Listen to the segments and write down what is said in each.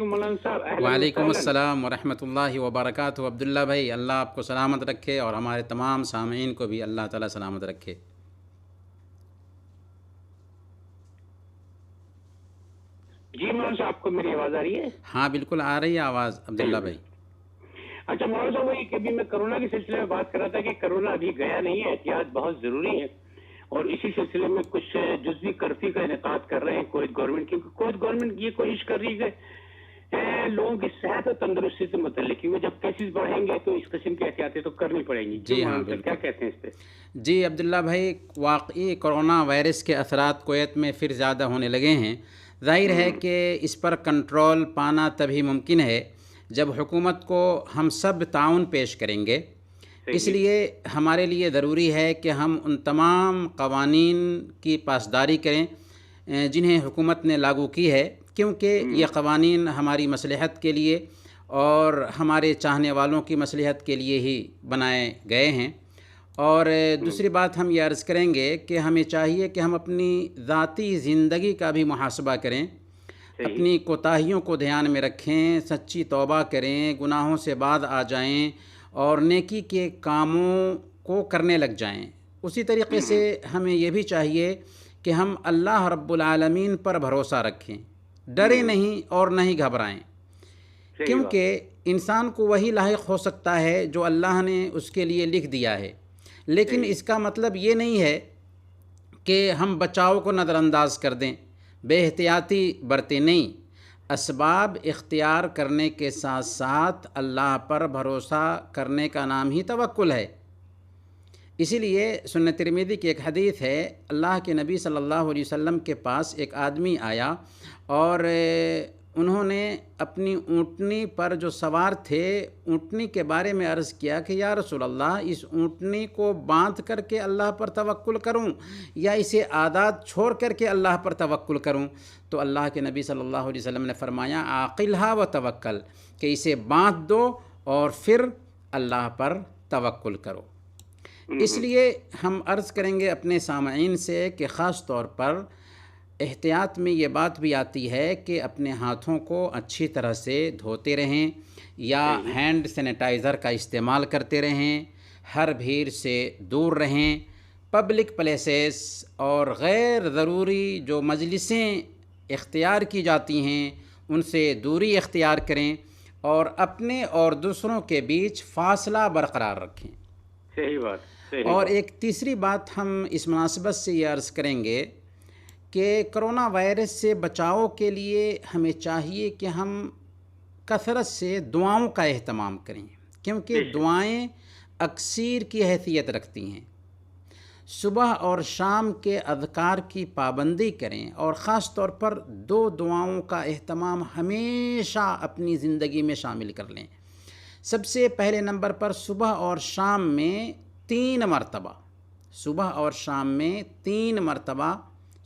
علیکم مولانا صاحب. وعلیکم السلام ورحمۃ اللہ وبرکاتہ. عبداللہ بھائی، اللہ آپ کو سلامت رکھے اور ہمارے تمام سامعین کو بھی اللہ تعالیٰ سلامت رکھے. جی مولانا صاحب، آپ کو میری آواز آ رہی ہے؟ ہاں بالکل آ رہی ہے آواز عبداللہ بھائی. اچھا مولانا صاحب، وہی کہ میں کرونا کے سلسلے میں بات کر رہا تھا کہ کرونا ابھی گیا نہیں ہے، احتیاط بہت ضروری ہے، اور اسی سلسلے میں کچھ جزوی کرفیو کا انعقاد کر رہے ہیں کویت گورنمنٹ کی. کویت گورنمنٹ یہ کوشش کر رہی ہے کہ لوگوں کی صحت اور تندرستی سے متعلق، کیونکہ جب کیسز بڑھیں گے تو اس قسم کی احتیاطیں تو کرنی پڑیں گی. جی ہاں مولانا صاحب کیا بالکل. کہتے ہیں اس پہ؟ جی عبداللہ بھائی، واقعی کرونا وائرس کے اثرات کویت میں پھر زیادہ ہونے لگے ہیں. ظاہر ہے کہ اس پر کنٹرول پانا تبھی ممکن ہے جب حکومت کو ہم سب تعاون پیش کریں گے. اس لیے ہمارے لیے ضروری ہے کہ ہم ان تمام قوانین کی پاسداری کریں جنہیں حکومت نے لاگو کی ہے، کیونکہ یہ قوانین ہماری مصلحت کے لیے اور ہمارے چاہنے والوں کی مصلحت کے لیے ہی بنائے گئے ہیں. اور دوسری بات ہم یہ عرض کریں گے کہ ہمیں چاہیے کہ ہم اپنی ذاتی زندگی کا بھی محاسبہ کریں، اپنی کوتاہیوں کو دھیان میں رکھیں، سچی توبہ کریں، گناہوں سے باز آ جائیں اور نیکی کے کاموں کو کرنے لگ جائیں. اسی طریقے سے ہمیں یہ بھی چاہیے کہ ہم اللہ رب العالمین پر بھروسہ رکھیں، ڈریں نہیں اور نہ ہی گھبرائیں، کیونکہ انسان کو وہی لاحق ہو سکتا ہے جو اللہ نے اس کے لیے لکھ دیا ہے. لیکن اس کا مطلب یہ نہیں ہے کہ ہم بچاؤ کو نظر انداز کر دیں، بے احتیاطی برتیں نہیں. اسباب اختیار کرنے کے ساتھ ساتھ اللہ پر بھروسہ کرنے کا نام ہی توکل ہے. اسی لیے سنن ترمذی کی ایک حدیث ہے، اللہ کے نبی صلی اللہ علیہ وسلم کے پاس ایک آدمی آیا اور انہوں نے اپنی اونٹنی پر جو سوار تھے اونٹنی کے بارے میں عرض کیا کہ یا رسول اللہ، اس اونٹنی کو باندھ کر کے اللہ پر توکل کروں یا اسے عادات چھوڑ کر کے اللہ پر توکل کروں؟ تو اللہ کے نبی صلی اللہ علیہ وسلم نے فرمایا عاقلھا و توکل، کہ اسے باندھ دو اور پھر اللہ پر توکل کرو. اس لیے ہم عرض کریں گے اپنے سامعین سے کہ خاص طور پر احتیاط میں یہ بات بھی آتی ہے کہ اپنے ہاتھوں کو اچھی طرح سے دھوتے رہیں یا ہینڈ سینیٹائزر کا استعمال کرتے رہیں، ہر بھیڑ سے دور رہیں، پبلک پلیسز اور غیر ضروری جو مجلسیں اختیار کی جاتی ہیں ان سے دوری اختیار کریں اور اپنے اور دوسروں کے بیچ فاصلہ برقرار رکھیں. صحیح بات. اور ایک تیسری بات ہم اس مناسبت سے یہ عرض کریں گے کہ کرونا وائرس سے بچاؤ کے لیے ہمیں چاہیے کہ ہم کثرت سے دعاؤں کا اہتمام کریں، کیونکہ دعائیں اکسیر کی حیثیت رکھتی ہیں. صبح اور شام کے اذکار کی پابندی کریں اور خاص طور پر 2 دعاؤں کا اہتمام ہمیشہ اپنی زندگی میں شامل کر لیں. سب سے پہلے نمبر پر صبح اور شام میں 3 مرتبہ، صبح اور شام میں 3 مرتبہ،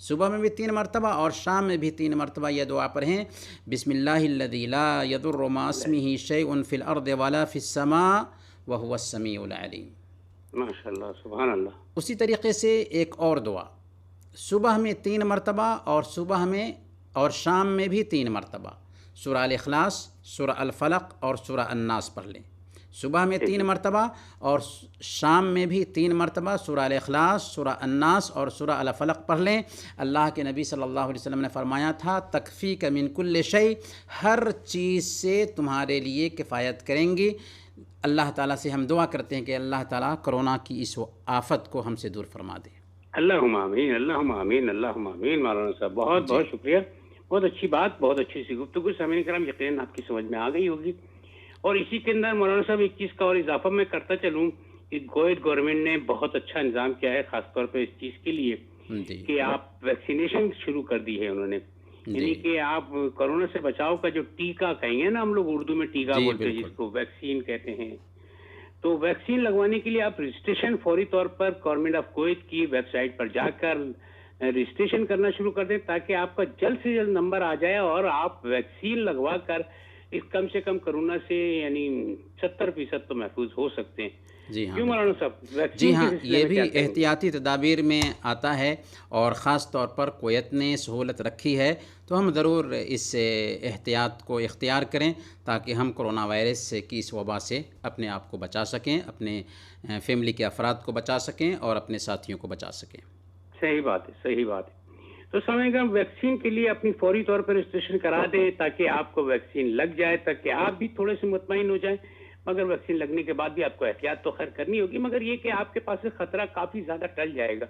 صبح میں بھی 3 مرتبہ اور شام میں بھی 3 مرتبہ یہ دعا پڑھیں، بسم اللہ الذی لا یضر مع اسمہ شیء فی الارض ولا فی السماء وهو السمیع العلیم. ماشاءاللہ، سبحان اللہ. اسی طریقے سے ایک اور دعا، صبح میں 3 مرتبہ اور صبح میں اور شام میں بھی 3 مرتبہ سورہ الاخلاص، سورہ الفلق اور سورہ الناس پڑھ لیں. صبح میں 3 مرتبہ اور شام میں بھی 3 مرتبہ سورہ الاخلاص، سورہ الناس اور سورہ الفلق پڑھ لیں. اللہ کے نبی صلی اللہ علیہ وسلم نے فرمایا تھا تکفیک من کل شیء، ہر چیز سے تمہارے لیے کفایت کریں گی. اللہ تعالیٰ سے ہم دعا کرتے ہیں کہ اللہ تعالیٰ کرونا کی اس آفت کو ہم سے دور فرما دے. اللہم آمین، اللہم آمین، اللہم آمین. مولانا صاحب بہت بہت شکریہ، بہت اچھی بات، بہت اچھی سی گفتگو. سامعین کرام یقیناً آپ کی سمجھ میں آ گئی ہوگی. اور اسی کے اندر مولانا صاحب ایک چیز کا اور اضافہ میں کرتا چلوں کہ کویت گورنمنٹ نے بہت اچھا انتظام کیا ہے، خاص طور پہ اس چیز کے لیے کہ آپ ویکسینیشن شروع کر دی ہے انہوں نے. یعنی کہ آپ کرونا سے بچاؤ کا جو ٹیکہ کہیں گے نا، ہم لوگ اردو میں ٹیکہ بولتے ہیں جس کو ویکسین کہتے ہیں، تو ویکسین لگوانے کے لیے آپ رجسٹریشن فوری طور پر گورنمنٹ آف کویت کی ویب سائٹ پر جا کر رجسٹریشن کرنا شروع کر دیں تاکہ آپ کا جلد سے جلد نمبر آ جائے اور آپ ویکسین لگوا کر اس کم سے کم کرونا سے یعنی 70% تو محفوظ ہو سکتے ہیں. جی ہاں کیوں مولانا صاحب، جی ویکسین ہاں، کے سلسلے یہ میں بھی کیا کہیں گے؟ احتیاطی تدابیر میں آتا ہے، اور خاص طور پر کویت نے سہولت رکھی ہے، تو ہم ضرور اس احتیاط کو اختیار کریں تاکہ ہم کرونا وائرس کی اس وبا سے اپنے آپ کو بچا سکیں، اپنے فیملی کے افراد کو بچا سکیں اور اپنے ساتھیوں کو بچا سکیں۔ صحیح بات ہے، صحیح بات ہے۔ تو سامعین کرام، ویکسین کے لیے اپنی فوری طور پر رجسٹریشن کرا دیں تاکہ آپ کو ویکسین لگ جائے، تاکہ آپ بھی تھوڑے سے مطمئن ہو جائیں۔ مگر ویکسین لگنے کے بعد بھی آپ کو احتیاط تو خیر کرنی ہوگی، مگر یہ کہ آپ کے پاس سے خطرہ کافی زیادہ ٹل جائے گا۔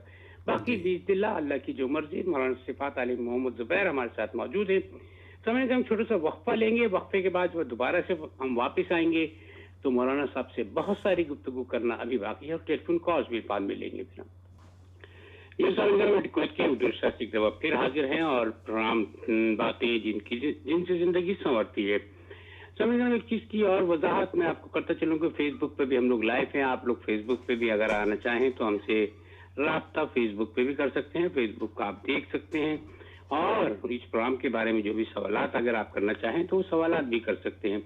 باقی جی باذن اللہ، اللہ کی جو مرضی، مولانا صفات علی محمد زبیر ہمارے ساتھ موجود ہیں۔ سامعین کرام، چھوٹا سا وقفہ لیں گے، وقفے کے بعد وہ دوبارہ سے ہم واپس آئیں گے تو مولانا صاحب سے بہت ساری گفتگو کرنا ابھی باقی ہے، اور ٹیلی فون کالز بھی بعد میں لیں گے پھر ہم۔ یہ سارے ریکویسٹ کی اردو شاست ایک دفعہ پھر حاضر ہیں، اور پروگرام باتیں جن سے زندگی سنورتی ہے۔ سمجھنا ایک چیز کی اور وضاحت میں آپ کو کرتا چلوں کہ فیس بک پہ بھی ہم لوگ لائیو ہیں، آپ لوگ فیس بک پہ بھی اگر آنا چاہیں تو ہم سے رابطہ فیس بک پہ بھی کر سکتے ہیں، فیس بک کو آپ دیکھ سکتے ہیں، اور اس پروگرام کے بارے میں جو بھی سوالات اگر آپ کرنا چاہیں تو وہ سوالات بھی کر سکتے ہیں۔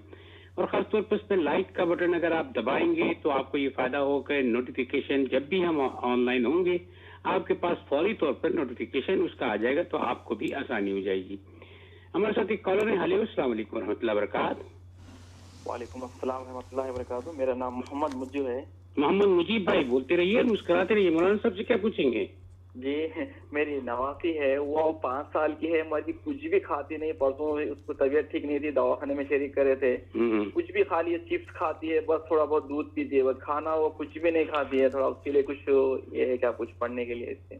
اور خاص طور پر اس پہ لائک کا بٹن اگر آپ دبائیں گے تو آپ کو یہ فائدہ ہوگا کہ نوٹیفیکیشن جب بھی ہم آن لائن ہوں گے آپ کے پاس فوری طور پر نوٹیفیکیشن اس کا آ جائے گا، تو آپ کو بھی آسانی ہو جائے گی۔ ہمارے ساتھ ایک کالر ہے۔ ہیلو، السلام علیکم ورحمۃ اللہ وبرکاتہ۔ وعلیکم السلام ورحمۃ اللہ وبرکاتہ۔ میرا نام محمد مجو ہے۔ محمد مجیب بھائی، بولتے رہیے، مسکراتے رہیے۔ مولانا صاحب سے کیا پوچھیں گے؟ جی، میری نواسی ہے، وہ 5 سال کی ہے، مجھے کچھ بھی کھاتی نہیں۔ پرسوں اس کو طبیعت ٹھیک نہیں تھی، دواخانے میں شریک کرے تھے۔ کچھ بھی کھا لیے، چپس کھاتی ہے، بس تھوڑا بہت دودھ پیتی ہے، بس کھانا وہ کچھ بھی نہیں کھاتی ہے۔ تھوڑا اس کے لیے کچھ یہ ہے کیا کچھ پڑھنے کے لیے اس سے؟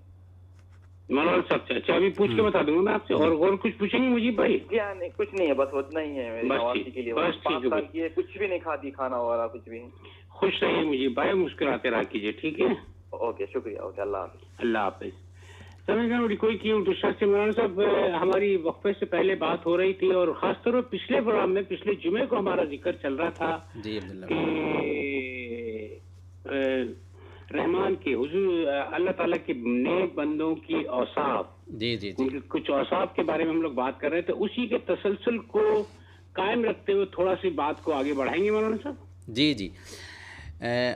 مولانا صاحب سے اچھا ابھی پوچھ کے بتا دوں گا میں آپ سے، اور کچھ پوچھیں گے مجیب بھائی؟ جی ہاں، نہیں کچھ نہیں ہے، بس اتنا ہی ہے میری نواسی کے لیے۔ 5 سال کی ہے، کچھ بھی نہیں کھاتی، کھانا وغیرہ کچھ بھی۔ خوش رہیے مجیب بھائی، مسکراتے رہا کیجیے، ٹھیک ہے؟ اوکے، شکریہ، اوکے، اللہ حافظ۔ اللہ حافظ۔ سمجھ کوئی کی اردو شخص سے مولانا صاحب، ہماری وقفے سے پہلے بات ہو رہی تھی، اور خاص طور پر پچھلے پروگرام میں پچھلے جمعے کو ہمارا ذکر چل رہا تھا جی عبداللہ کہ رحمان کے حضور اللہ تعالیٰ کے نیک بندوں کی اوصاف، جی جی ان جی کے کچھ اوصاف کے بارے میں ہم لوگ بات کر رہے تھے، اسی کے تسلسل کو قائم رکھتے ہوئے تھوڑا سی بات کو آگے بڑھائیں گے مولانا صاحب؟ جی جی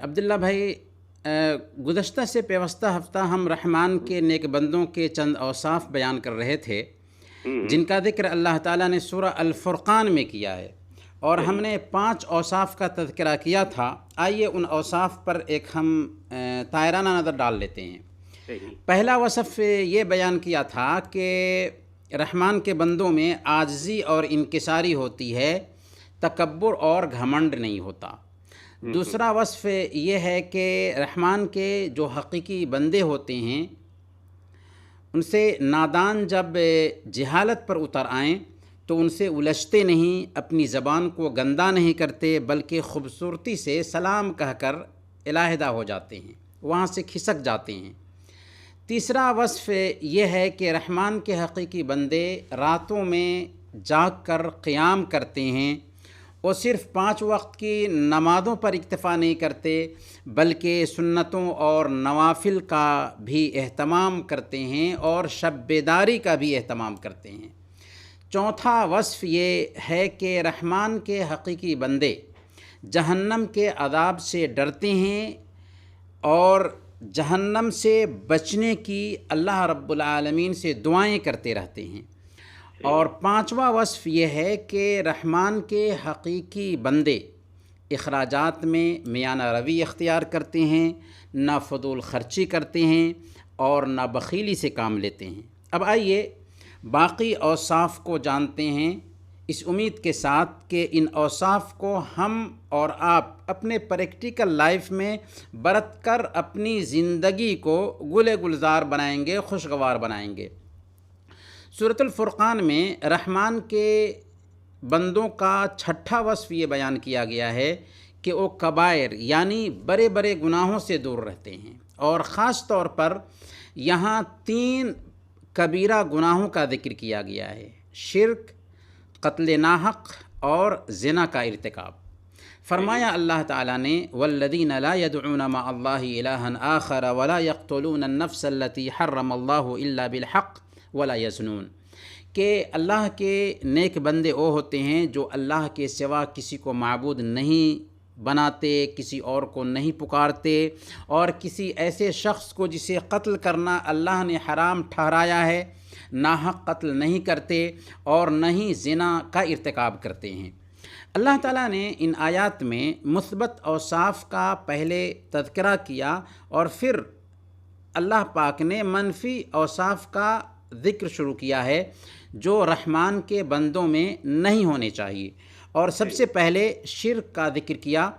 عبداللہ بھائی، گزشتہ سے پیوستہ ہفتہ ہم رحمان کے نیک بندوں کے چند اوصاف بیان کر رہے تھے جن کا ذکر اللہ تعالیٰ نے سورہ الفرقان میں کیا ہے، اور ہم نے 5 اوصاف کا تذکرہ کیا تھا۔ آئیے ان اوصاف پر ایک ہم طائرانہ نظر ڈال لیتے ہیں۔ پہلا وصف یہ بیان کیا تھا کہ رحمان کے بندوں میں عاجزی اور انکساری ہوتی ہے، تکبر اور گھمنڈ نہیں ہوتا۔ دوسرا وصف یہ ہے کہ رحمان کے جو حقیقی بندے ہوتے ہیں ان سے نادان جب جہالت پر اتر آئیں تو ان سے الجھتے نہیں، اپنی زبان کو گندا نہیں کرتے، بلکہ خوبصورتی سے سلام کہہ کر علیحدہ ہو جاتے ہیں، وہاں سے کھسک جاتے ہیں۔ تیسرا وصف یہ ہے کہ رحمان کے حقیقی بندے راتوں میں جاگ کر قیام کرتے ہیں، وہ صرف 5 وقت کی نمازوں پر اکتفا نہیں کرتے بلکہ سنتوں اور نوافل کا بھی اہتمام کرتے ہیں، اور شب بیداری کا بھی اہتمام کرتے ہیں۔ چوتھا وصف یہ ہے کہ رحمان کے حقیقی بندے جہنم کے عذاب سے ڈرتے ہیں اور جہنم سے بچنے کی اللہ رب العالمین سے دعائیں کرتے رہتے ہیں۔ اور 5واں وصف یہ ہے کہ رحمان کے حقیقی بندے اخراجات میں میانہ روی اختیار کرتے ہیں، نہ فضول خرچی کرتے ہیں اور نہ بخیلی سے کام لیتے ہیں۔ اب آئیے باقی اوصاف کو جانتے ہیں، اس امید کے ساتھ کہ ان اوصاف کو ہم اور آپ اپنے پریکٹیکل لائف میں برت کر اپنی زندگی کو گل گلزار بنائیں گے، خوشگوار بنائیں گے۔ سورۃ الفرقان میں رحمان کے بندوں کا 6واں وصف یہ بیان کیا گیا ہے کہ وہ کبائر یعنی بڑے بڑے گناہوں سے دور رہتے ہیں، اور خاص طور پر یہاں 3 کبیرہ گناہوں کا ذکر کیا گیا ہے: شرک، قتل ناحق اور زنا کا ارتکاب۔ فرمایا اللہ تعالیٰ نے: والذین لا يدعون مع اللہ الہا آخر ولا يقتلون النفس التي حرم اللہ الا بالحق ولا یزنون، کہ اللہ کے نیک بندے وہ ہوتے ہیں جو اللہ کے سوا کسی کو معبود نہیں بناتے، کسی اور کو نہیں پکارتے، اور کسی ایسے شخص کو جسے قتل کرنا اللہ نے حرام ٹھہرایا ہے ناحق قتل نہیں کرتے، اور نہ ہی زنا کا ارتکاب کرتے ہیں۔ اللہ تعالیٰ نے ان آیات میں مثبت اوصاف کا پہلے تذکرہ کیا، اور پھر اللہ پاک نے منفی اوصاف کا ذکر شروع کیا ہے جو رحمان کے بندوں میں نہیں ہونے چاہیے، اور سب سے پہلے شرک کا ذکر کیا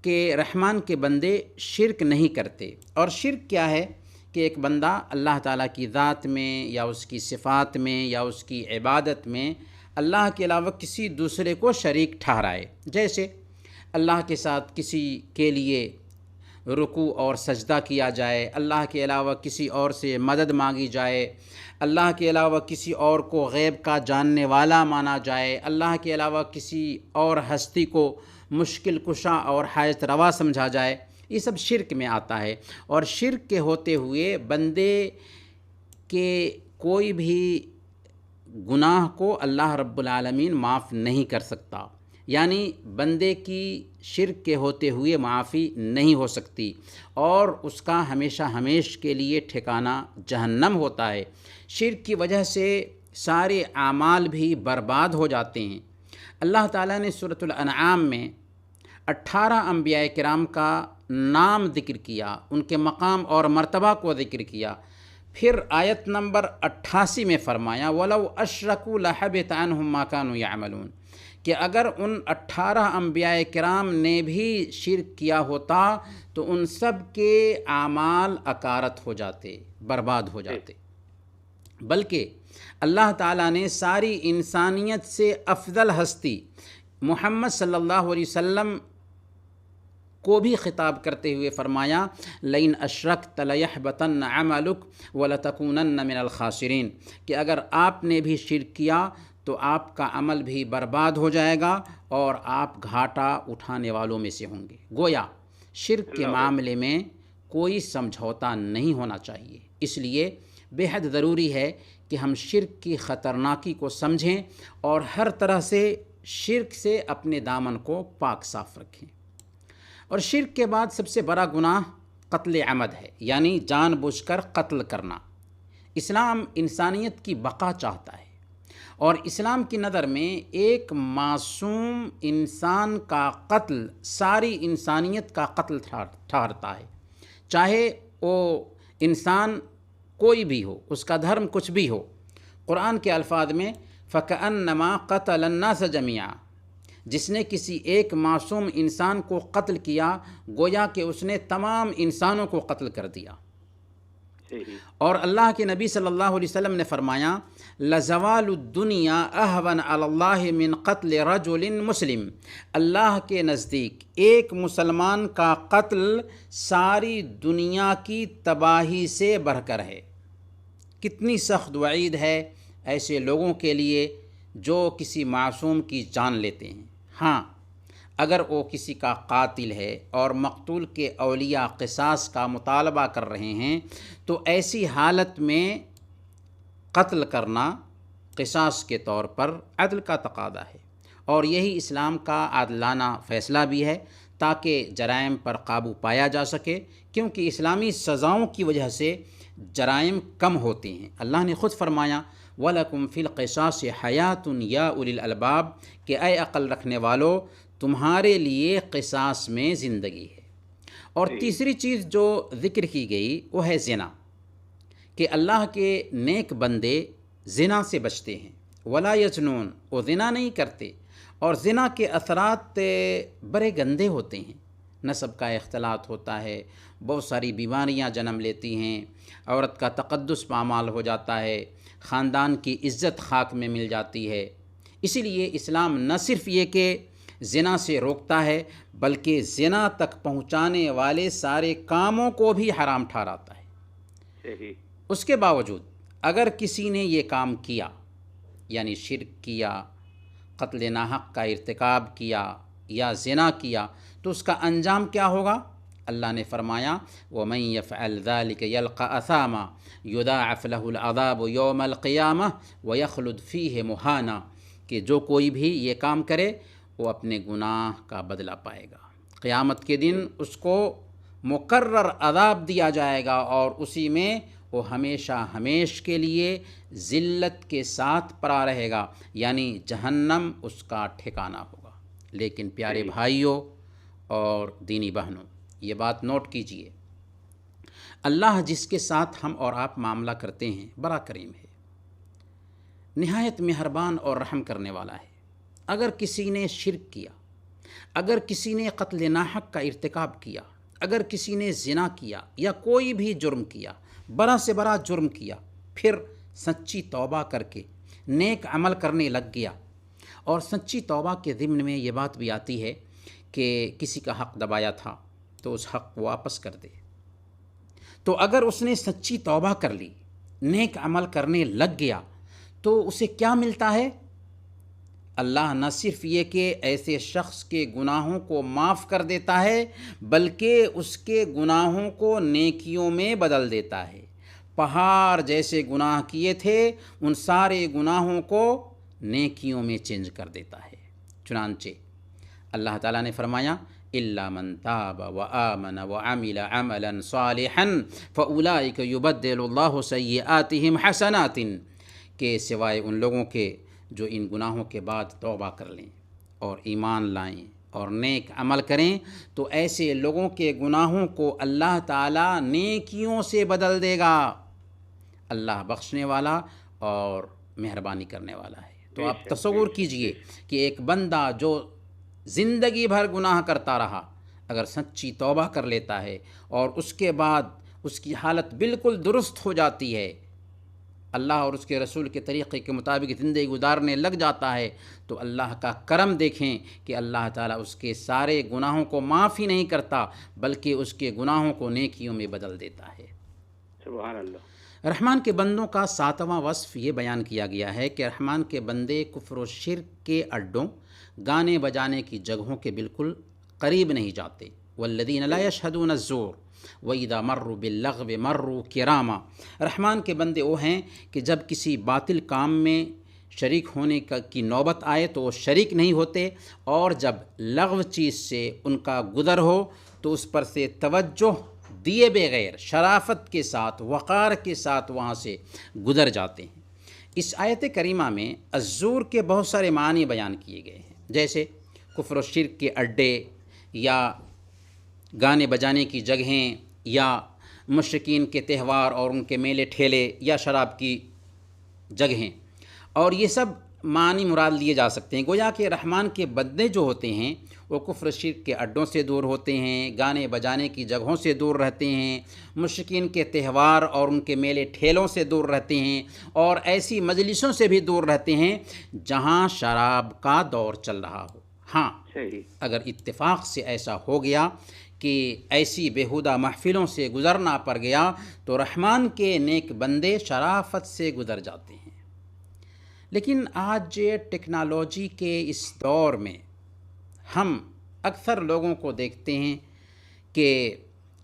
کہ رحمان کے بندے شرک نہیں کرتے۔ اور شرک کیا ہے؟ کہ ایک بندہ اللہ تعالیٰ کی ذات میں یا اس کی صفات میں یا اس کی عبادت میں اللہ کے علاوہ کسی دوسرے کو شریک ٹھہرائے، جیسے اللہ کے ساتھ کسی کے لیے رکوع اور سجدہ کیا جائے، اللہ کے علاوہ کسی اور سے مدد مانگی جائے، اللہ کے علاوہ کسی اور کو غیب کا جاننے والا مانا جائے، اللہ کے علاوہ کسی اور ہستی کو مشکل کشا اور حاجت روا سمجھا جائے، یہ سب شرک میں آتا ہے۔ اور شرک کے ہوتے ہوئے بندے کے کوئی بھی گناہ کو اللہ رب العالمین معاف نہیں کر سکتا، یعنی بندے کی شرک کے ہوتے ہوئے معافی نہیں ہو سکتی، اور اس کا ہمیشہ ہمیش کے لیے ٹھکانہ جہنم ہوتا ہے۔ شرک کی وجہ سے سارے اعمال بھی برباد ہو جاتے ہیں۔ اللہ تعالیٰ نے سورۃ الانعام میں 18 انبیاء کرام کا نام ذکر کیا، ان کے مقام اور مرتبہ کو ذکر کیا، پھر آیت نمبر 88 میں فرمایا وَلَوْ أَشْرَكُوا لَحَبِطَ عَنْهُمْ مَا كَانُوا يَعْمَلُونَ، کہ اگر ان 18 انبیاء کرام نے بھی شرک کیا ہوتا تو ان سب کے اعمال اکارت ہو جاتے، برباد ہو جاتے۔ بلکہ اللہ تعالیٰ نے ساری انسانیت سے افضل ہستی محمد صلی اللہ علیہ وسلم کو بھی خطاب کرتے ہوئے فرمایا لَإِنْ أَشْرَكْتَ لَيَحْبَطَنَّ عَمَلُكَ وَلَتَكُونَنَّ مِنَ الْخَاسِرِينَ، کہ اگر آپ نے بھی شرک کیا تو آپ کا عمل بھی برباد ہو جائے گا اور آپ گھاٹا اٹھانے والوں میں سے ہوں گے۔ گویا شرک کے معاملے میں کوئی سمجھوتا نہیں ہونا چاہیے، اس لیے بے حد ضروری ہے کہ ہم شرک کی خطرناکی کو سمجھیں اور ہر طرح سے شرک سے اپنے دامن کو پاک صاف رکھیں۔ اور شرک کے بعد سب سے بڑا گناہ قتل عمد ہے، یعنی جان بوجھ کر قتل کرنا۔ اسلام انسانیت کی بقا چاہتا ہے، اور اسلام کی نظر میں ایک معصوم انسان کا قتل ساری انسانیت کا قتل ٹھہرتا ہے، چاہے وہ انسان کوئی بھی ہو، اس کا دھرم کچھ بھی ہو۔ قرآن کے الفاظ میں فَكَأَنَّمَا قَتَلَ النَّاسَ جَمِيعًا، جس نے کسی ایک معصوم انسان کو قتل کیا گویا کہ اس نے تمام انسانوں کو قتل کر دیا۔ اور اللہ کے نبی صلی اللہ علیہ وسلم نے فرمایا لَزَوَالُ الدُّنْيَا أَهْوَنَ عَلَى اللَّهِ مِنْ قَتْلِ رَجُلٍ مُسْلِمٍ، اللہ کے نزدیک ایک مسلمان کا قتل ساری دنیا کی تباہی سے بڑھ کر ہے۔ کتنی سخت وعید ہے ایسے لوگوں کے لیے جو کسی معصوم کی جان لیتے ہیں۔ ہاں، اگر وہ کسی کا قاتل ہے اور مقتول کے اولیاء قصاص کا مطالبہ کر رہے ہیں تو ایسی حالت میں قتل کرنا قصاص کے طور پر عدل کا تقاضا ہے، اور یہی اسلام کا عادلانہ فیصلہ بھی ہے تاکہ جرائم پر قابو پایا جا سکے، کیونکہ اسلامی سزاؤں کی وجہ سے جرائم کم ہوتے ہیں۔ اللہ نے خود فرمایا وَلَكُمْ فِي الْقِصَاصِ حَيَاةٌ يَا أُولِي الْأَلْبَابِ، کہ اے عقل رکھنے والو تمہارے لیے قصاص میں زندگی ہے۔ اور تیسری چیز جو ذکر کی گئی وہ ہے زنا، کہ اللہ کے نیک بندے زنا سے بچتے ہیں، وَلَا يَزْنُونَ، وہ زنا نہیں کرتے، اور زنا کے اثرات بڑے گندے ہوتے ہیں۔ نسب کا اختلاط ہوتا ہے، بہت ساری بیماریاں جنم لیتی ہیں، عورت کا تقدس پامال ہو جاتا ہے، خاندان کی عزت خاک میں مل جاتی ہے۔ اسی لیے اسلام نہ صرف یہ کہ زنا سے روکتا ہے بلکہ زنا تک پہنچانے والے سارے کاموں کو بھی حرام ٹھہراتا ہے۔ اس کے باوجود اگر کسی نے یہ کام کیا، یعنی شرک کیا، قتل ناحق کا ارتکاب کیا یا زنا کیا، تو اس کا انجام کیا ہوگا؟ اللہ نے فرمایا وَمَن يَفْعَلْ ذَلِكَ يَلْقَ أَثَامًا يُضَاعَفْ لَهُ الْعَذَابُ يَوْمَ الْقِيَامَةِ وَيَخْلُدْ فِيهِ مُهَانًا، کہ جو کوئی بھی یہ کام کرے وہ اپنے گناہ کا بدلہ پائے گا۔ قیامت کے دن اس کو مقرر عذاب دیا جائے گا اور اسی میں وہ ہمیشہ ہمیش کے لیے ذلت کے ساتھ پڑا رہے گا، یعنی جہنم اس کا ٹھکانہ ہوگا۔ لیکن پیارے بھائیوں اور دینی بہنوں، یہ بات نوٹ کیجئے، اللہ جس کے ساتھ ہم اور آپ معاملہ کرتے ہیں بڑا کریم ہے، نہایت مہربان اور رحم کرنے والا ہے۔ اگر کسی نے شرک کیا، اگر کسی نے قتل ناحق کا ارتکاب کیا، اگر کسی نے زنا کیا یا کوئی بھی جرم کیا، بڑا سے بڑا جرم کیا، پھر سچی توبہ کر کے نیک عمل کرنے لگ گیا، اور سچی توبہ کے ضمن میں یہ بات بھی آتی ہے کہ کسی کا حق دبایا تھا تو اس حق کو واپس کر دے، تو اگر اس نے سچی توبہ کر لی، نیک عمل کرنے لگ گیا، تو اسے کیا ملتا ہے؟ اللہ نہ صرف یہ کہ ایسے شخص کے گناہوں کو معاف کر دیتا ہے، بلکہ اس کے گناہوں کو نیکیوں میں بدل دیتا ہے۔ پہاڑ جیسے گناہ کیے تھے، ان سارے گناہوں کو نیکیوں میں چینج کر دیتا ہے۔ چنانچہ اللہ تعالیٰ نے فرمایا إِلَّا مَن تَابَ وَآمَنَ وَعَمِلَ عَمَلًا صَالِحًا فَأُولَٰئِكَ يُبَدِّلُ اللَّهُ سَيِّئَاتِهِمْ حَسَنَاتٍ، کہ سوائے ان لوگوں کے جو ان گناہوں کے بعد توبہ کر لیں اور ایمان لائیں اور نیک عمل کریں، تو ایسے لوگوں کے گناہوں کو اللہ تعالیٰ نیکیوں سے بدل دے گا۔ اللہ بخشنے والا اور مہربانی کرنے والا ہے۔ تو آپ تصور کیجئے کہ ایک بندہ جو زندگی بھر گناہ کرتا رہا، اگر سچی توبہ کر لیتا ہے اور اس کے بعد اس کی حالت بالکل درست ہو جاتی ہے، اللہ اور اس کے رسول کے طریقے کے مطابق زندگی گزارنے لگ جاتا ہے، تو اللہ کا کرم دیکھیں کہ اللہ تعالیٰ اس کے سارے گناہوں کو معاف ہی نہیں کرتا، بلکہ اس کے گناہوں کو نیکیوں میں بدل دیتا ہے۔ سبحان اللہ۔ رحمان کے بندوں کا 7واں وصف یہ بیان کیا گیا ہے کہ رحمان کے بندے کفر و شرک کے اڈوں، گانے بجانے کی جگہوں کے بالکل قریب نہیں جاتے۔ والذین لا یشہدون الزور وَإِذَا مَرُّوا بِاللَّغْوِ مَرُّوا كِرَامًا، رحمان کے بندے وہ ہیں کہ جب کسی باطل کام میں شریک ہونے کی نوبت آئے تو وہ شریک نہیں ہوتے، اور جب لغو چیز سے ان کا گزر ہو تو اس پر سے توجہ دیے بغیر شرافت کے ساتھ، وقار کے ساتھ وہاں سے گزر جاتے ہیں۔ اس آیت کریمہ میں الزور کے بہت سارے معنی بیان کیے گئے ہیں، جیسے کفر و شرک کے اڈے، یا گانے بجانے کی جگہیں، یا مشرکین کے تہوار اور ان کے میلے ٹھیلے، یا شراب کی جگہیں، اور یہ سب معنی مراد لیے جا سکتے ہیں۔ گویا کہ رحمان کے بندے جو ہوتے ہیں وہ کفر شرک کے اڈوں سے دور ہوتے ہیں، گانے بجانے کی جگہوں سے دور رہتے ہیں، مشرکین کے تہوار اور ان کے میلے ٹھیلوں سے دور رہتے ہیں، اور ایسی مجلسوں سے بھی دور رہتے ہیں جہاں شراب کا دور چل رہا ہو۔ ہاں، اگر اتفاق سے ایسا ہو گیا کہ ایسی بیہودہ محفلوں سے گزرنا پڑ گیا تو رحمان کے نیک بندے شرافت سے گزر جاتے ہیں۔ لیکن آج ٹیکنالوجی کے اس دور میں ہم اکثر لوگوں کو دیکھتے ہیں کہ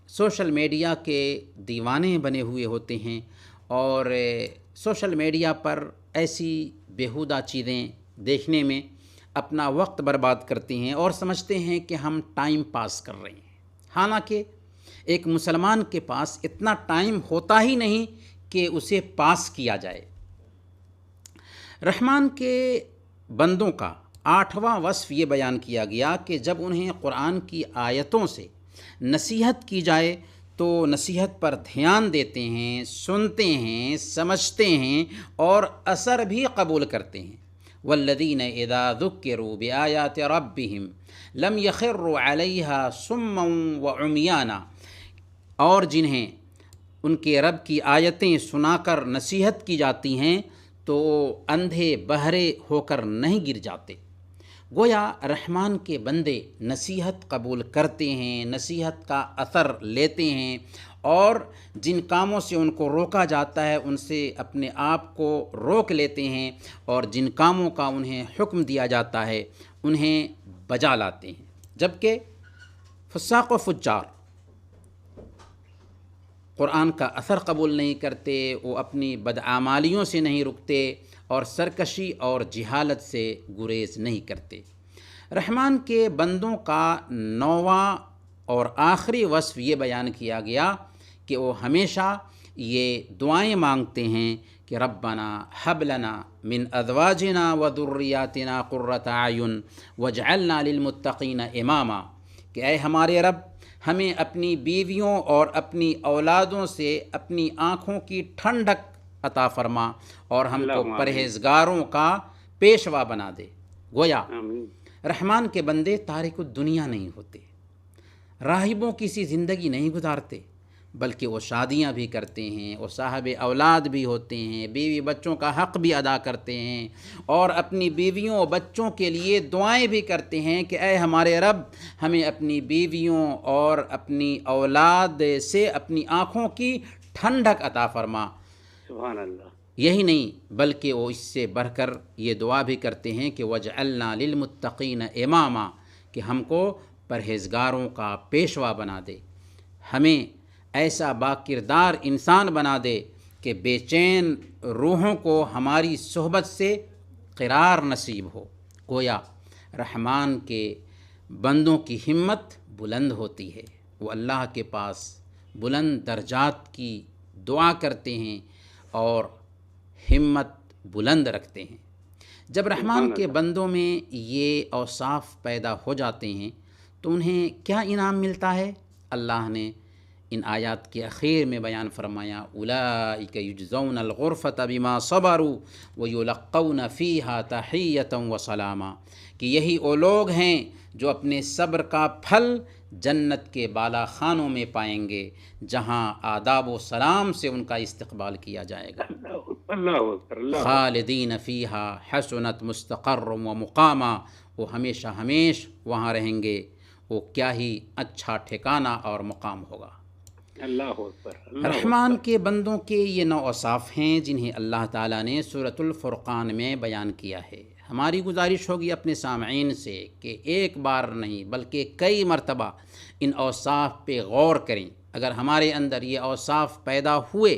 سوشل میڈیا کے دیوانے بنے ہوئے ہوتے ہیں، اور سوشل میڈیا پر ایسی بیہودہ چیزیں دیکھنے میں اپنا وقت برباد کرتے ہیں اور سمجھتے ہیں کہ ہم ٹائم پاس کر رہے ہیں، حالانکہ ایک مسلمان کے پاس اتنا ٹائم ہوتا ہی نہیں کہ اسے پاس کیا جائے۔ رحمان کے بندوں کا 8واں وصف یہ بیان کیا گیا کہ جب انہیں قرآن کی آیتوں سے نصیحت کی جائے تو نصیحت پر دھیان دیتے ہیں، سنتے ہیں، سمجھتے ہیں اور اثر بھی قبول کرتے ہیں۔ والذین اذا ذکروا بآیات ربہم لم یخروا علیہا صما وعمیانا، اور جنہیں ان کے رب کی آیتیں سنا کر نصیحت کی جاتی ہیں تو اندھے بہرے ہو کر نہیں گر جاتے۔ گویا رحمان کے بندے نصیحت قبول کرتے ہیں، نصیحت کا اثر لیتے ہیں، اور جن کاموں سے ان کو روکا جاتا ہے ان سے اپنے آپ کو روک لیتے ہیں، اور جن کاموں کا انہیں حکم دیا جاتا ہے انہیں بجا لاتے ہیں۔ جبکہ فساق و فجار قرآن کا اثر قبول نہیں کرتے، وہ اپنی بدعمالیوں سے نہیں رکتے، اور سرکشی اور جہالت سے گریز نہیں کرتے۔ رحمان کے بندوں کا 9واں اور آخری وصف یہ بیان کیا گیا کہ وہ ہمیشہ یہ دعائیں مانگتے ہیں کہ ربنا حب لنا من ازواجنا و ذریاتنا قرۃ اعین واجعلنا للمتقین اماما، کہ اے ہمارے رب ہمیں اپنی بیویوں اور اپنی اولادوں سے اپنی آنکھوں کی ٹھنڈک عطا فرما اور ہم کو پرہیزگاروں کا پیشوا بنا دے۔ گویا رحمان کے بندے تارک الدنیا نہیں ہوتے، راہبوں کی سی زندگی نہیں گزارتے، بلکہ وہ شادیاں بھی کرتے ہیں، وہ صاحب اولاد بھی ہوتے ہیں، بیوی بچوں کا حق بھی ادا کرتے ہیں، اور اپنی بیویوں اور بچوں کے لیے دعائیں بھی کرتے ہیں کہ اے ہمارے رب ہمیں اپنی بیویوں اور اپنی اولاد سے اپنی آنکھوں کی ٹھنڈک عطا فرما۔ سبحان اللہ۔ یہی نہیں بلکہ وہ اس سے بڑھ کر یہ دعا بھی کرتے ہیں کہ وجعلنا للمتقین اماما، کہ ہم کو پرہیزگاروں کا پیشوا بنا دے، ہمیں ایسا باکردار انسان بنا دے کہ بے چین روحوں کو ہماری صحبت سے قرار نصیب ہو۔ گویا رحمان کے بندوں کی ہمت بلند ہوتی ہے، وہ اللہ کے پاس بلند درجات کی دعا کرتے ہیں اور ہمت بلند رکھتے ہیں۔ جب رحمان کے بندوں میں یہ اوصاف پیدا ہو جاتے ہیں تو انہیں کیا انعام ملتا ہے؟ اللہ نے ان آیات کے اخیر میں بیان فرمایا اولئک یجزون الغرفۃ بما صبروا ویلقون فیہا تحیۃ وسلاما، کہ یہی وہ لوگ ہیں جو اپنے صبر کا پھل جنت کے بالا خانوں میں پائیں گے، جہاں آداب و سلام سے ان کا استقبال کیا جائے گا۔ اللہ اکبر، اللہ خالدین فیہا حسنت مستقر و مقاما، وہ ہمیشہ ہمیش وہاں رہیں گے، وہ کیا ہی اچھا ٹھکانہ اور مقام ہوگا۔ اللہ اکبر۔ رحمان کے بندوں کے یہ 9 اوصاف ہیں جنہیں اللہ تعالیٰ نے سورۃ الفرقان میں بیان کیا ہے۔ ہماری گزارش ہوگی اپنے سامعین سے کہ ایک بار نہیں بلکہ کئی مرتبہ ان اوصاف پہ غور کریں۔ اگر ہمارے اندر یہ اوصاف پیدا ہوئے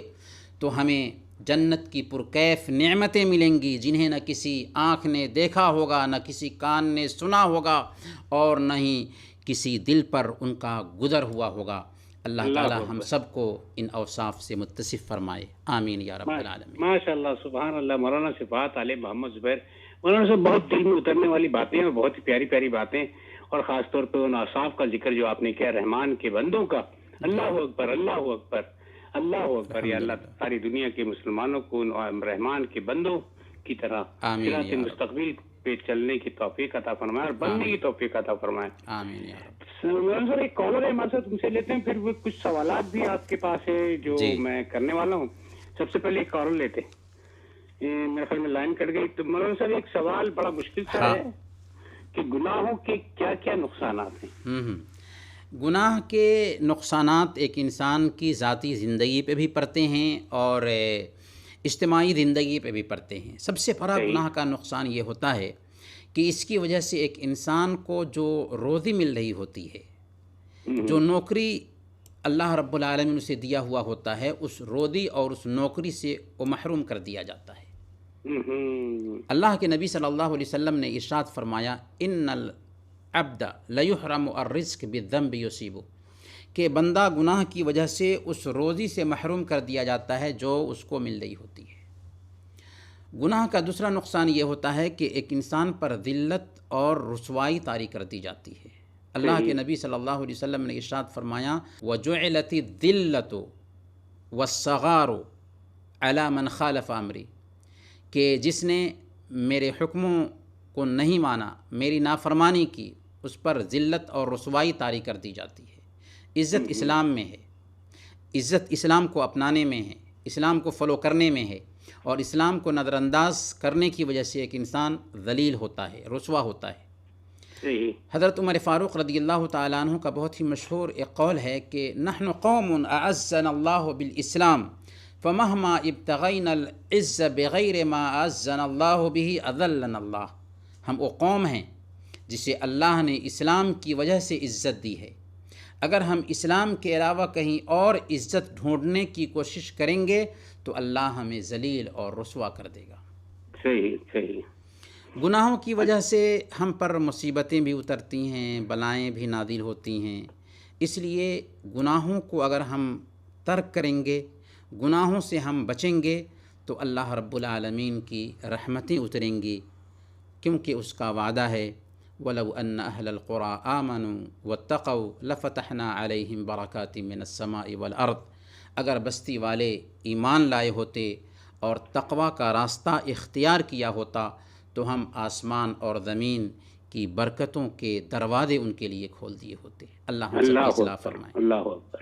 تو ہمیں جنت کی پرکیف نعمتیں ملیں گی جنہیں نہ کسی آنکھ نے دیکھا ہوگا، نہ کسی کان نے سنا ہوگا، اور نہ ہی کسی دل پر ان کا گزر ہوا ہوگا۔ اللہ تعالی ہم سب کو ان اوصاف سے متصف فرمائے، آمین یا رب العالمین۔ ماشاء اللہ، سبحان اللہ۔ مولانا صفات علی محمد زبیر، مولانا صاحب بہت دل میں اترنے والی باتیں اور بہت ہی پیاری پیاری باتیں، اور خاص طور پہ ان اوصاف کا ذکر جو آپ نے کیا رحمان کے بندوں کا۔ اللہ اکبر، اللہ اکبر، اللہ اکبر۔ یا اللہ ساری دنیا کے مسلمانوں کو ان رحمان کے بندوں کی طرح صراط مستقبل پہ چلنے کی توفیق عطا فرمائے اور بننے کی توفیق عطا فرمائے، آمین یا رب۔ مولانا صاحب ایک کالر ہے ہمارے ساتھ، ان سے لیتے ہیں، پھر وہ کچھ سوالات بھی آپ کے پاس ہے جو میں کرنے والا ہوں۔ سب سے پہلے ایک کالر لیتے ہیں، میرے خیال میں لائن کٹ گئی۔ تو مولانا صاحب ایک سوال بڑا مشکل سا ہے کہ گناہوں کے کیا کیا نقصانات ہیں؟ گناہ کے نقصانات ایک انسان کی ذاتی زندگی پہ بھی پڑتے ہیں اور اجتماعی زندگی پہ بھی پڑتے ہیں۔ سب سے بڑا گناہ کا نقصان یہ ہوتا ہے کہ اس کی وجہ سے ایک انسان کو جو روزی مل رہی ہوتی ہے، جو نوکری اللہ رب العالمین اسے دیا ہوا ہوتا ہے، اس روزی اور اس نوکری سے وہ محروم کر دیا جاتا ہے۔ اللہ کے نبی صلی اللہ علیہ وسلم نے ارشاد فرمایا ان العبد لیحرم الرزق بالذنب یصیبہ، کہ بندہ گناہ کی وجہ سے اس روزی سے محروم کر دیا جاتا ہے جو اس کو مل رہی ہوتی ہے۔ گناہ کا دوسرا نقصان یہ ہوتا ہے کہ ایک انسان پر ذلت اور رسوائی طاری کر دی جاتی ہے۔ اللہ کے نبی صلی اللہ علیہ وسلم نے ارشاد فرمایا وَجُعِلَتِ الذِّلَّةُ وَالصَّغَارُ عَلَى مَنْ خَالَفَ أَمْرِي، کہ جس نے میرے حکموں کو نہیں مانا، میری نافرمانی کی، اس پر ذلت اور رسوائی طاری کر دی جاتی ہے۔ عزت اسلام میں ہے، عزت اسلام کو اپنانے میں ہے، اسلام کو فالو کرنے میں ہے، اور اسلام کو نظر انداز کرنے کی وجہ سے ایک انسان ذلیل ہوتا ہے، رسوا ہوتا ہے۔ حضرت عمر فاروق رضی اللہ تعالیٰ عنہ کا بہت ہی مشہور ایک قول ہے کہ نحن قوم اعزنا اللہ بالاسلام فمہما ابتغینا العز بغیر ما اعزنا اللہ به اذلنا اللہ، ہم وہ قوم ہیں جسے اللہ نے اسلام کی وجہ سے عزت دی ہے، اگر ہم اسلام کے علاوہ کہیں اور عزت ڈھونڈنے کی کوشش کریں گے تو اللہ ہمیں ذلیل اور رسوا کر دے گا۔ صحیح صحیح۔ گناہوں کی وجہ سے ہم پر مصیبتیں بھی اترتی ہیں، بلائیں بھی نازل ہوتی ہیں، اس لیے گناہوں کو اگر ہم ترک کریں گے، گناہوں سے ہم بچیں گے تو اللہ رب العالمین کی رحمتیں اتریں گی، کیونکہ اس کا وعدہ ہے وَلَوْ أَنَّ أَهْلَ الْقُرَىٰ آمَنُوا وَاتَّقَوْا لَفَتَحْنَا عَلَيْهِمْ بَرَكَاتٍ مِّنَ السَّمَاءِ وَالْأَرْضِ، اگر بستی والے ایمان لائے ہوتے اور تقوی کا راستہ اختیار کیا ہوتا تو ہم آسمان اور زمین کی برکتوں کے دروازے ان کے لیے کھول دیے ہوتے۔ اللہ ہم سب کی اصلاح فرمائے۔ اللہ اکبر۔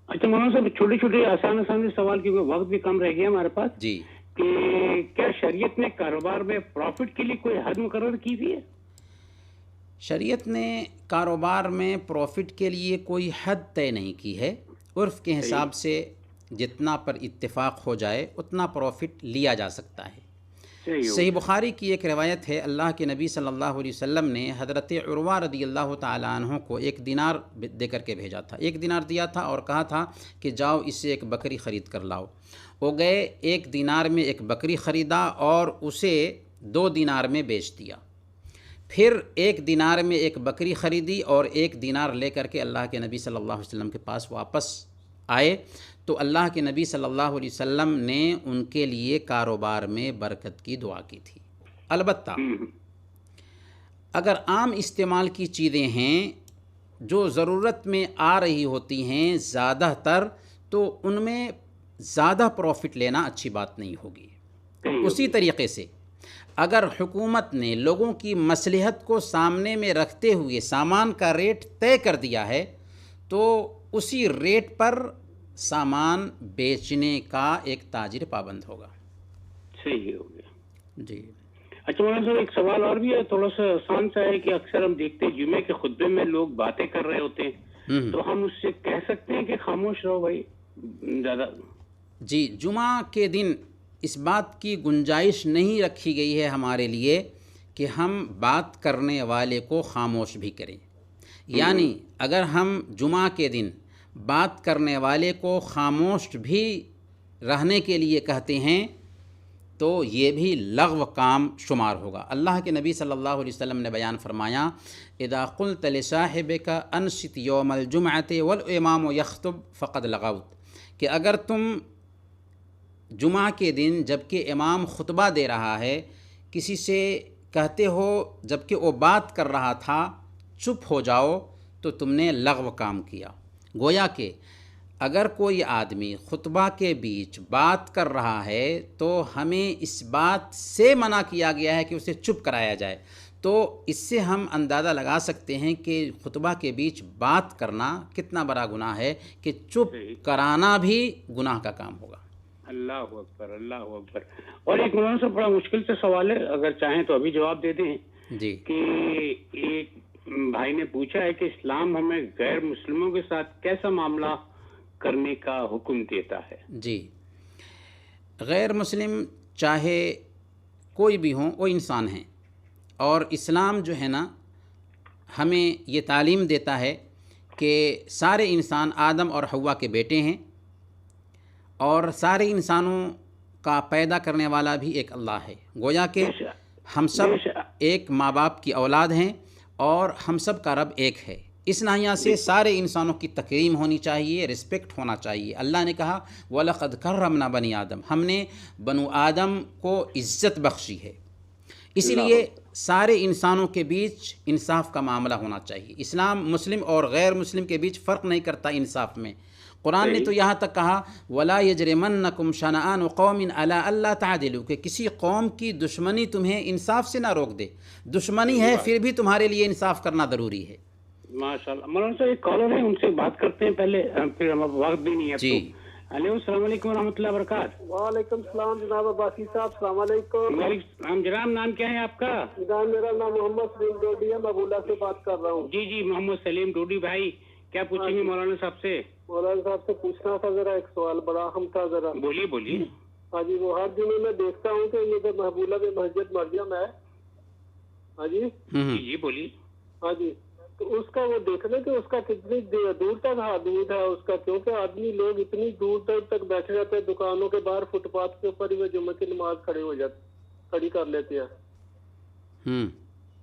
اچھا مولانا صاحب، چھوٹے چھوٹے آسان سوال، کیونکہ وقت بھی کم رہ گیا ہمارے پاس، جی، کہ کیا شریعت نے کاروبار میں پروفٹ کے لیے کوئی حد مقرر کی ہوئی ہے؟ شریعت نے کاروبار میں پروفٹ کے لیے کوئی حد طے نہیں کی ہے، عرف کے حساب سے جتنا پر اتفاق ہو جائے اتنا پروفٹ لیا جا سکتا ہے۔ صحیح بخاری کی ایک روایت ہے، اللہ کے نبی صلی اللہ علیہ وسلم نے حضرت عروہ رضی اللہ تعالیٰ عنہ کو 1 دینار دے کر کے بھیجا تھا، 1 دینار دیا تھا اور کہا تھا کہ جاؤ اس سے ایک بکری خرید کر لاؤ۔ وہ گئے، 1 دینار میں ایک بکری خریدا اور اسے 2 دینار میں بیچ دیا۔ پھر 1 دینار میں ایک بکری خریدی اور 1 دینار لے کر کے اللہ کے نبی صلی اللہ علیہ وسلم کے پاس واپس آئے تو اللہ کے نبی صلی اللہ علیہ وسلم نے ان کے لیے کاروبار میں برکت کی دعا کی تھی۔ البتہ اگر عام استعمال کی چیزیں ہیں جو ضرورت میں آ رہی ہوتی ہیں زیادہ تر، تو ان میں زیادہ پروفٹ لینا اچھی بات نہیں ہوگی۔ اسی طریقے سے اگر حکومت نے لوگوں کی مصلحت کو سامنے میں رکھتے ہوئے سامان کا ریٹ طے کر دیا ہے تو اسی ریٹ پر سامان بیچنے کا ایک تاجر پابند ہوگا۔ صحیح ہو گیا جی۔ اچھا مولانا صاحب، ایک سوال اور بھی ہے، تھوڑا سا آسان سا ہے، کہ اکثر ہم دیکھتے ہیں جمعے کے خطبے میں لوگ باتیں کر رہے ہوتے ہیں، تو ہم اس سے کہہ سکتے ہیں کہ خاموش رہو بھائی زیادہ؟ جی، جمعہ کے دن اس بات کی گنجائش نہیں رکھی گئی ہے ہمارے لیے کہ ہم بات کرنے والے کو خاموش بھی کریں، یعنی اگر ہم جمعہ کے دن بات کرنے والے کو خاموش بھی رہنے کے لیے کہتے ہیں تو یہ بھی لغو کام شمار ہوگا۔ اللہ کے نبی صلی اللہ علیہ وسلم نے بیان فرمایا، اذا قلت لصاحبک انصت یوم الجمعۃ والامام یخطب فقد لغوت، کہ اگر تم جمعہ کے دن جب کہ امام خطبہ دے رہا ہے کسی سے کہتے ہو جب کہ وہ بات کر رہا تھا چپ ہو جاؤ، تو تم نے لغو کام کیا۔ گویا کہ اگر کوئی آدمی خطبہ کے بیچ بات کر رہا ہے تو ہمیں اس بات سے منع کیا گیا ہے کہ اسے چپ کرایا جائے، تو اس سے ہم اندازہ لگا سکتے ہیں کہ خطبہ کے بیچ بات کرنا کتنا بڑا گناہ ہے، کہ چپ کرانا بھی گناہ کا کام ہوگا۔ اللہ اکبر، اللہ اکبر۔ اور ایک مولانا صاحب بڑا مشکل سے سوال ہے، اگر چاہیں تو ابھی جواب دے دیں، جی، کہ ایک بھائی نے پوچھا ہے کہ اسلام ہمیں غیر مسلموں کے ساتھ کیسا معاملہ کرنے کا حکم دیتا ہے؟ جی، غیر مسلم چاہے کوئی بھی ہوں وہ انسان ہیں، اور اسلام جو ہے نا ہمیں یہ تعلیم دیتا ہے کہ سارے انسان آدم اور حوا کے بیٹے ہیں، اور سارے انسانوں کا پیدا کرنے والا بھی ایک اللہ ہے۔ گویا کہ ہم سب ایک ماں باپ کی اولاد ہیں اور ہم سب کا رب ایک ہے۔ اس ناحیہ سے سارے انسانوں کی تکریم ہونی چاہیے، رسپیکٹ ہونا چاہیے۔ اللہ نے کہا وَلَقَدْ كَرَّمْنَا بَنِي آدم، ہم نے بنو آدم کو عزت بخشی ہے، اس لیے سارے انسانوں کے بیچ انصاف کا معاملہ ہونا چاہیے۔ اسلام مسلم اور غیر مسلم کے بیچ فرق نہیں کرتا انصاف میں۔ قرآن نے تو یہاں تک کہا وَلَا يَجْرِمَنَّكُمْ شَنَآنُ قَوْمٍ عَلَىٰ أَلَّا تَعْدِلُوا، کہ کسی قوم کی دشمنی تمہیں انصاف سے نہ روک دے، دشمنی ہے پھر بھی تمہارے لیے انصاف کرنا ضروری ہے۔ ماشاءاللہ۔ مولانا صاحب ایک کالر ہے، ان سے بات کرتے ہیں پہلے، پھر ہمارا وقت بھی نہیں ہے۔ جی، ہیلو، السلام علیکم ورحمۃ اللہ وبرکاتہ۔ وعلیکم السلام جناب عباسی صاحب، السلام علیکم۔ وعلیکم السلام جناب، نام کیا ہے آپ کا؟ جناب میرا نام محمد سلیم ڈوڈی ہے، میں بولا سے بات کر رہا ہوں۔ جی جی، محمد سلیم ڈوڈی بھائی، کیا پوچھیں گے مولانا صاحب سے؟ مولانا صاحب سے پوچھنا تھا ذرا، ایک سوال بڑا اہم تھا ذرا۔ بولیے بولیے۔ ہاں جی، وہ ہر جمعے میں دیکھتا ہوں کہ یہ محبولہ میں مسجد مریم ہے، ہاں جی جی جی بولیے۔ ہاں جی، تو اس کا وہ دیکھنا کہ اس کا کتنی دور تک حدود ہے اس کا، کیونکہ آدمی لوگ اتنی دور دور تک بیٹھے رہتے ہیں دکانوں کے باہر، فٹ پاتھ کے اوپر ہی وہ جمعے کی نماز کھڑی کر لیتے ہیں۔